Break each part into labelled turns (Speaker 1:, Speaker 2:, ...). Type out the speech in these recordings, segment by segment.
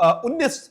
Speaker 1: 19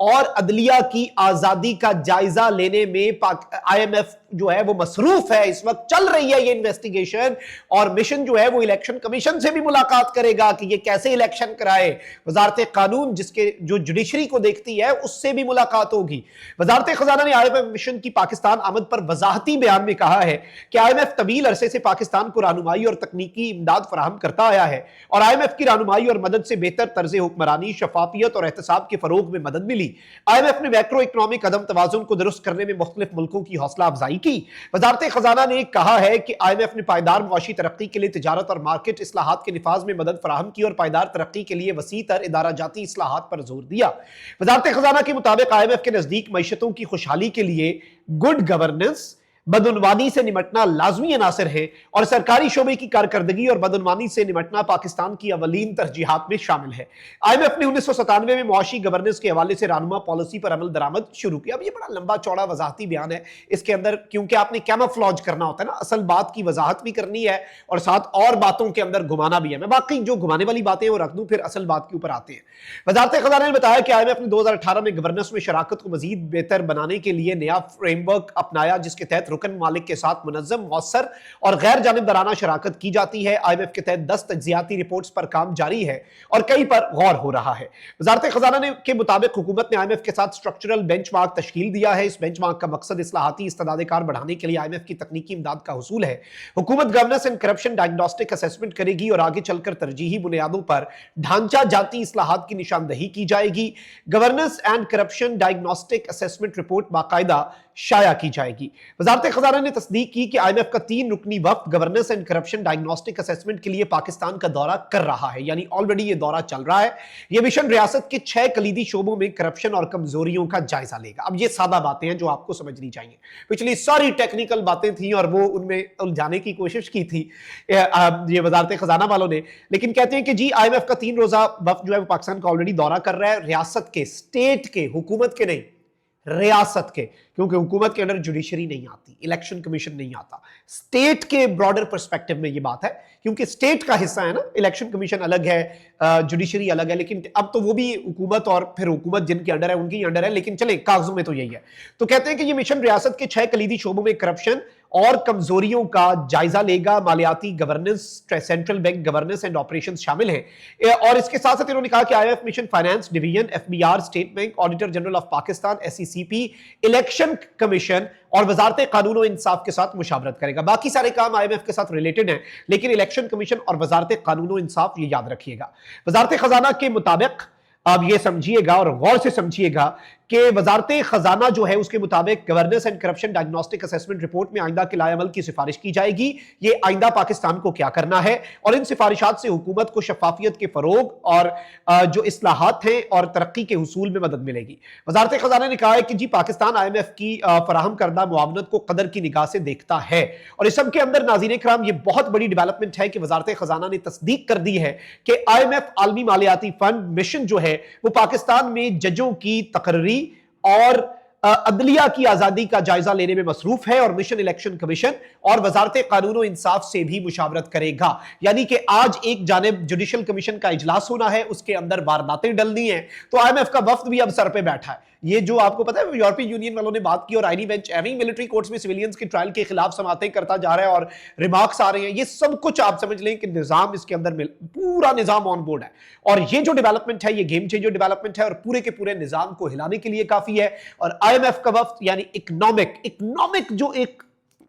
Speaker 1: اور عدلیہ کی آزادی کا جائزہ لینے میں آئی ایم ایف جو ہے وہ مصروف ہے. اس وقت چل رہی ہے یہ انویسٹیگیشن, اور مشن جو ہے وہ الیکشن کمیشن سے بھی ملاقات کرے گا کہ یہ کیسے الیکشن کرائے. وزارت قانون جو جوڈیشری کو دیکھتی ہے اس سے بھی ملاقات ہوگی. وزارت خزانہ نے آئی ایم ایف مشن کی پاکستان آمد پر وضاحتی بیان میں کہا ہے کہ آئی ایم ایف طویل عرصے سے پاکستان کو رہنمائی اور تکنیکی امداد فراہم کرتا آیا ہے, اور آئی ایم ایف کی رہنمائی اور مدد سے بہتر طرز حکمرانی, شفافیت اور احتساب کے فروغ میں مدد ملی. آئی ایم ایف نے میکرو اکنامک عدم توازن کو درست کرنے میں مختلف ملکوں کی حوصلہ افزائی کی. وزارت خزانہ نے کہا ہے کہ آئی ایم ایف نے پائیدار معاشی ترقی کے لیے تجارت اور مارکیٹ اصلاحات کے نفاذ میں مدد فراہم کی اور پائیدار ترقی کے لیے وسیع تر ادارہ جاتی اصلاحات پر زور دیا. وزارت خزانہ کے مطابق آئی ایم ایف کے نزدیک معیشتوں کی خوشحالی کے لیے گڈ گورننس, بدعنوانی سے نمٹنا لازمی عناصر ہے, اور سرکاری شعبے کی کارکردگی اور بدعنوانی سے نمٹنا پاکستان کی اولین ترجیحات میں شامل ہے. آئی ایم ایف نے 1997 میں معاشی گورننس کے حوالے سے رہنما پالیسی پر عمل درآمد شروع کیا. اب یہ بڑا لمبا چوڑا وضاحتی بیان ہے اس کے اندر, کیونکہ آپ نے کیموفلاج کرنا ہوتا ہے نا, اصل بات کی وضاحت بھی کرنی ہے اور ساتھ اور باتوں کے اندر گھمانا بھی ہے. میں باقی جو گھمانے والی باتیں وہ رکھ دوں, پھر اصل بات کے اوپر آتے ہیں. وزارت خزانہ نے بتایا کہ آئی ایم ایف نے 2018 میں گورننس میں شراکت کو مزید بہتر بنانے کے لیے نیا فریم ورک اپنایا, جس کے تحت رکن ممالک کے ساتھ منظم, مؤثر اور غیر جانبدارانہ شراکت کی جاتی ہے. آئی ایم ایف کے تحت 10 تجزیاتی رپورٹس پر کام جاری ہے اور کئی پر غور ہو رہا ہے. وزارت خزانہ کے مطابق حکومت نے آئی ایم ایف کے ساتھ سٹرکچرل بینچ مارک تشکیل دیا ہے. اس بینچ مارک کا مقصد اصلاحاتی استعداد کار بڑھانے کے لیے آئی ایم ایف کی تکنیکی امداد کا حصول ہے. حکومت governance and corruption diagnostic assessment کرے گی اور آگے چل کر ترجیحی بنیادوں پر ڈھانچہ جاتی اصلاحات کی نشاندہی کی جائے گی. Governance and corruption diagnostic assessment report باقاعدہ شائع کی جائے گی. وزارت خزانہ نے تصدیق کی کہ آئی ایم ایف کا 3 رکنی وفد governance and corruption diagnostic assessment کے لیے پاکستان کا دورہ کر رہا ہے, یعنی آلریڈی یہ دورہ چل رہا ہے. یہ مشن ریاست کے 6 کلیدی شعبوں میں کرپشن اور کمزوریوں کا جائزہ لے گا. اب یہ سادہ باتیں ہیں جو آپ کو سمجھنی چاہیے, پچھلی ساری ٹیکنیکل باتیں تھیں اور وہ ان میں الجھانے کی کوشش کی تھی یہ وزارت خزانہ والوں نے, لیکن کہتے ہیں کہ جی آئی ایم ایف کا 3 روزہ وفد جو ہے وہ پاکستان کا آلریڈی دورہ کر رہا ہے, ریاست کے, اسٹیٹ کے, حکومت کے نہیں, ریاست کے, کیونکہ حکومت کے اندر جوڈیشری نہیں آتی, الیکشن کمیشن نہیں آتا. سٹیٹ کے براڈر پرسپیکٹو میں یہ بات ہے, کیونکہ سٹیٹ کا حصہ ہے نا, الیکشن کمیشن الگ ہے, جوڈیشری الگ ہے, لیکن اب تو وہ بھی حکومت اور پھر حکومت جن کے انڈر ہے ان کی انڈر ہے, لیکن چلیں کاغذوں میں تو یہی ہے. تو کہتے ہیں کہ یہ مشن ریاست کے 6 کلیدی شعبوں میں کرپشن اور کمزوریوں کا جائزہ لے گا. مالیاتی governance, central bank governance and operations شامل ہیں, اور اس کے ساتھ ساتھ انہوں نے کہا کہ I F mission finance division, F B R, state bank, auditor general of Pakistan, S E C P, election commission اور وزارت قانون و انصاف کے ساتھ مشاورت کرے گا. باقی سارے کام آئی ایم ایف کے ساتھ ریلیٹڈ ہیں, لیکن الیکشن کمیشن اور وزارت قانون و انصاف یہ یاد رکھیے گا. وزارت خزانہ کے مطابق آپ یہ سمجھیے گا اور غور سے سمجھیے گا کہ وزارت خزانہ جو ہے اس کے مطابق governance and corruption diagnostic assessment report میں آئندہ کے لائے عمل کی سفارش کی جائے گی. یہ آئندہ پاکستان کو کیا کرنا ہے, اور ان سفارشات سے حکومت کو شفافیت کے فروغ اور جو اصلاحات ہیں اور ترقی کے حصول میں مدد ملے گی. وزارت خزانہ نے کہا ہے کہ جی پاکستان آئی ایم ایف کی فراہم کردہ معاونت کو قدر کی نگاہ سے دیکھتا ہے, اور اس سب کے اندر ناظرین کرام یہ بہت بڑی ڈیولپمنٹ ہے کہ وزارت خزانہ نے تصدیق کر دی ہے کہ آئی ایم ایف عالمی مالیاتی فنڈ مشن جو ہے وہ پاکستان میں ججوں کی تقرری اور عدلیہ کی آزادی کا جائزہ لینے میں مصروف ہے, اور مشن الیکشن کمیشن اور وزارت قانون و انصاف سے بھی مشاورت کرے گا. یعنی کہ آج ایک جانب جوڈیشل کمیشن کا اجلاس ہونا ہے, اس کے اندر وارداتیں ڈلنی ہیں, تو آئی ایم ایف کا وفد بھی اب سر پہ بیٹھا ہے. یہ جو آپ کو پتا ہے یورپی یونین والوں نے بات کی اور آئینی بینچ ایویں ملٹری کورٹس میں سویلینز کے ٹرائل کے خلاف سماعتیں کرتا جا رہا ہے اور ریمارکس آ رہے ہیں, یہ سب کچھ آپ سمجھ لیں کہ نظام اس کے اندر پورا نظام آن بورڈ ہے, اور یہ جو ڈیولپمنٹ ہے یہ گیم چینجر ڈیولپمنٹ ہے اور پورے کے پورے نظام کو ہلانے کے لیے کافی ہے. اور آئی ایم ایف کا وفد یعنی اکنامک جو ایک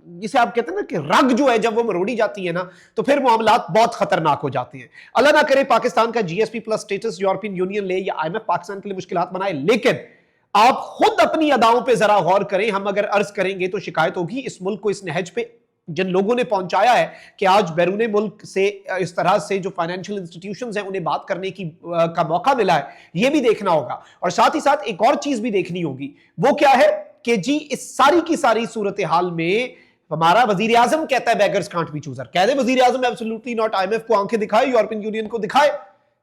Speaker 1: جسے آپ کہتے ہیں نا کہ رگ جو ہے جب وہ مروڑی جاتی ہے نا تو پھر معاملات بہت خطرناک ہو جاتے ہیں. اللہ نہ کرے پاکستان کا G S P plus status European Union لے یا آئی ایم ایف پاکستان کے لیے مشکلات بنائے, لیکن آپ خود اپنی اداؤں پہ ذرا غور کریں. ہم اگر عرض کریں گے تو شکایت ہوگی اس ملک کو اس نہج پہ جن لوگوں نے پہنچایا ہے کہ آج بیرون ملک سے اس طرح سے جو فائنینشل انسٹیٹیوشنز ہیں انہیں بات کرنے کا موقع ملا ہے, یہ بھی دیکھنا ہوگا. اور ساتھ ہی ساتھ ایک اور چیز بھی دیکھنی ہوگی, وہ کیا ہے کہ جی اس ساری کی ساری صورتحال میں ہمارا وزیر اعظم کہتا ہے بیگرز کانٹ بی چوزر. کہہ دے وزیر اعظم absolutely not, I M F کو آنکھیں دکھائے, یورپین یونین کو دکھائے,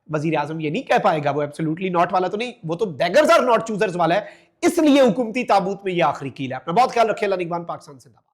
Speaker 1: وزیر اعظم یہ نہیں کہہ پائے گا, وہ ایبسولوٹلی ناٹ والا تو نہیں, وہ تو بیگرز آر ناٹ چوزرز والا ہے. اس لیے حکومتی تابوت میں یہ آخری کیل ہے. اپنا بہت خیال رکھیں. اللہ نگہبان. پاکستان زندہ باد.